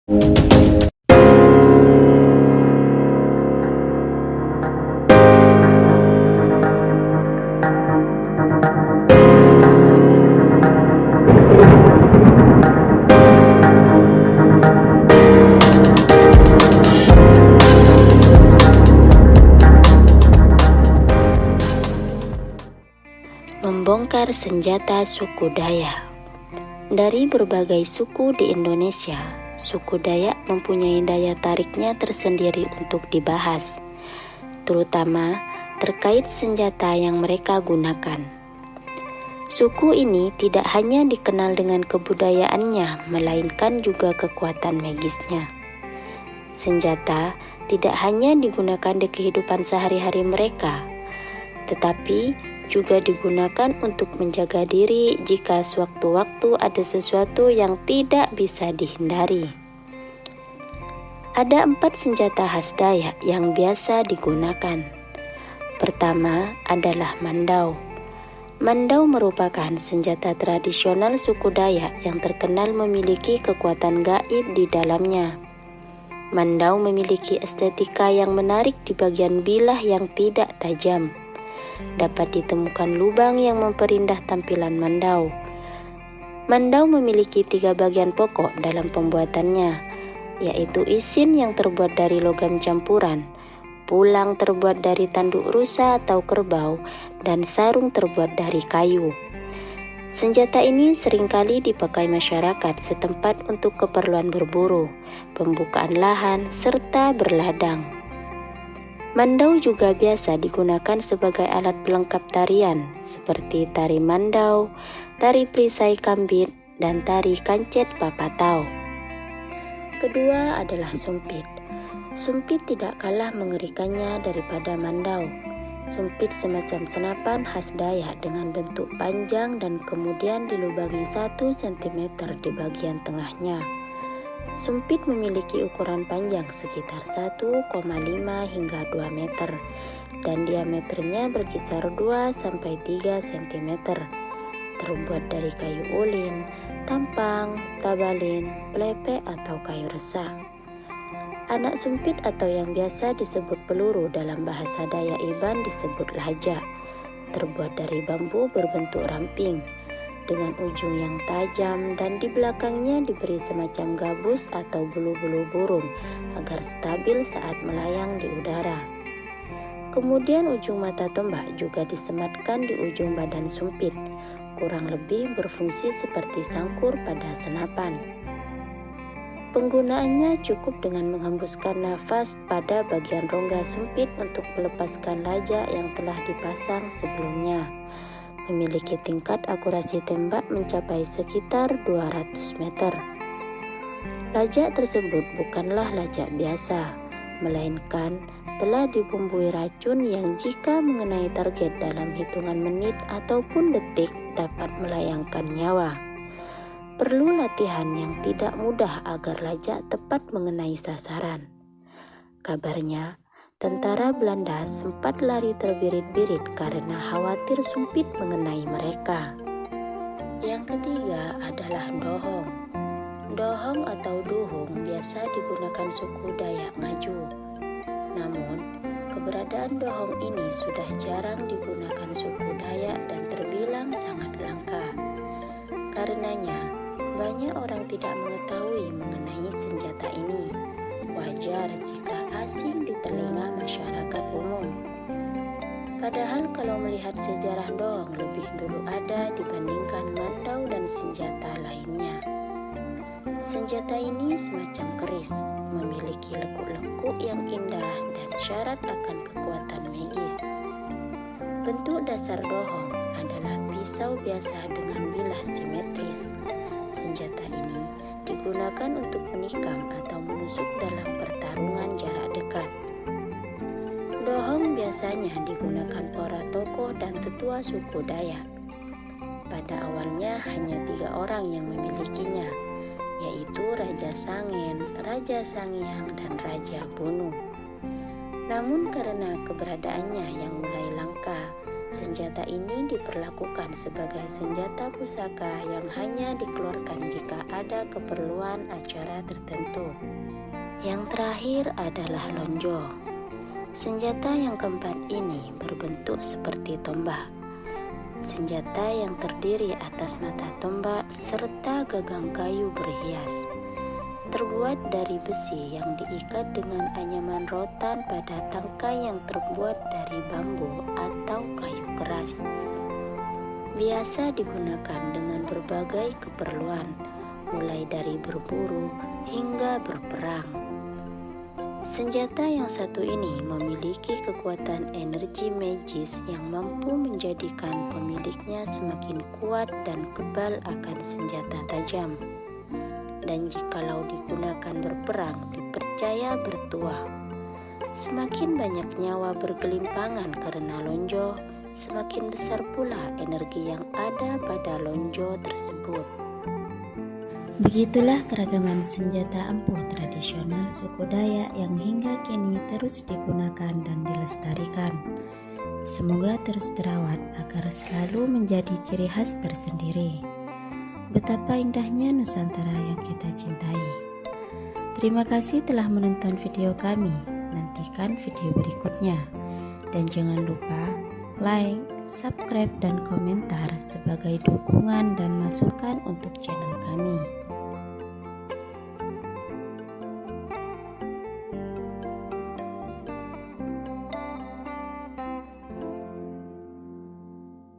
Membongkar senjata suku Dayak. Dari berbagai suku di Indonesia, suku Dayak mempunyai daya tariknya tersendiri untuk dibahas, terutama terkait senjata yang mereka gunakan. Suku ini tidak hanya dikenal dengan kebudayaannya, melainkan juga kekuatan magisnya. Senjata tidak hanya digunakan di kehidupan sehari-hari mereka, tetapi juga digunakan untuk menjaga diri jika sewaktu-waktu ada sesuatu yang tidak bisa dihindari. Ada 4 senjata khas Dayak yang biasa digunakan. Pertama adalah mandau. Mandau merupakan senjata tradisional suku Dayak yang terkenal memiliki kekuatan gaib di dalamnya. Mandau memiliki estetika yang menarik di bagian bilah yang tidak tajam. Dapat ditemukan lubang yang memperindah tampilan mandau. Mandau memiliki 3 bagian pokok dalam pembuatannya, yaitu isin yang terbuat dari logam campuran, pulang terbuat dari tanduk rusa atau kerbau, dan sarung terbuat dari kayu. Senjata ini seringkali dipakai masyarakat setempat untuk keperluan berburu, pembukaan lahan, serta berladang. Mandau juga biasa digunakan sebagai alat pelengkap tarian seperti tari mandau, tari perisai kambit, dan tari kancet papatau. Kedua adalah sumpit. Sumpit tidak kalah mengerikannya daripada mandau. Sumpit semacam senapan khas Dayak dengan bentuk panjang dan kemudian dilubangi 1 cm di bagian tengahnya. Sumpit memiliki ukuran panjang sekitar 1,5 hingga 2 meter dan diameternya berkisar 2-3 cm. Terbuat dari kayu ulin, tampang, tabalin, pelepek atau kayu resah. Anak sumpit atau yang biasa disebut peluru dalam bahasa Dayak Iban disebut laja. Terbuat dari bambu berbentuk ramping dengan ujung yang tajam dan di belakangnya diberi semacam gabus atau bulu-bulu burung agar stabil saat melayang di udara. Kemudian ujung mata tombak juga disematkan di ujung badan sumpit, kurang lebih berfungsi seperti sangkur pada senapan. Penggunaannya cukup dengan menghembuskan nafas pada bagian rongga sumpit untuk melepaskan laja yang telah dipasang sebelumnya. Memiliki tingkat akurasi tembak mencapai sekitar 200 meter. Lajak tersebut bukanlah lajak biasa, melainkan telah dibumbui racun yang jika mengenai target dalam hitungan menit ataupun detik dapat melayangkan nyawa. Perlu latihan yang tidak mudah agar lajak tepat mengenai sasaran. Kabarnya, tentara Belanda sempat lari terbirit-birit karena khawatir sumpit mengenai mereka. Yang ketiga adalah dohong. Dohong atau duhung biasa digunakan suku Dayak Ngaju. Namun, keberadaan dohong ini sudah jarang digunakan suku Dayak dan terbilang sangat langka. Karenanya, banyak orang tidak mengetahui mengenai senjata ini. Wajar jika asing di telinga masyarakat umum. Padahal kalau melihat sejarah dohong lebih dulu ada dibandingkan mandau dan senjata lainnya. Senjata ini semacam keris, memiliki lekuk-lekuk yang indah dan syarat akan kekuatan magis. Bentuk dasar dohong adalah pisau biasa dengan bilah simetris. Senjata ini digunakan untuk menikam atau menusuk dalam pertarungan jarak dekat. Dohong biasanya digunakan para tokoh dan tetua suku Dayak. Pada awalnya hanya 3 orang yang memilikinya, yaitu Raja Sangen, Raja Sangiang, dan Raja Bunu. Namun karena keberadaannya yang mulai langka, Senjata ini diperlakukan sebagai senjata pusaka yang hanya dikeluarkan jika ada keperluan acara tertentu. Yang terakhir adalah lonjo. Senjata yang keempat ini berbentuk seperti tombak. Senjata yang terdiri atas mata tombak serta gagang kayu berhias. Terbuat dari besi yang diikat dengan anyaman rotan pada tangkai yang terbuat dari bambu atau kayu keras. Biasa digunakan dengan berbagai keperluan, mulai dari berburu hingga berperang. Senjata yang satu ini memiliki kekuatan energi magis yang mampu menjadikan pemiliknya semakin kuat dan kebal akan senjata tajam. Dan jikalau digunakan berperang, dipercaya bertuah. Semakin banyak nyawa bergelimpangan karena lonjo, semakin besar pula energi yang ada pada lonjo tersebut. Begitulah keragaman senjata ampuh tradisional suku Dayak yang hingga kini terus digunakan dan dilestarikan. Semoga terus terawat agar selalu menjadi ciri khas tersendiri. Betapa indahnya Nusantara yang kita cintai. Terima kasih telah menonton video kami. Nantikan video berikutnya. Dan jangan lupa like, subscribe, dan komentar sebagai dukungan dan masukan untuk channel kami.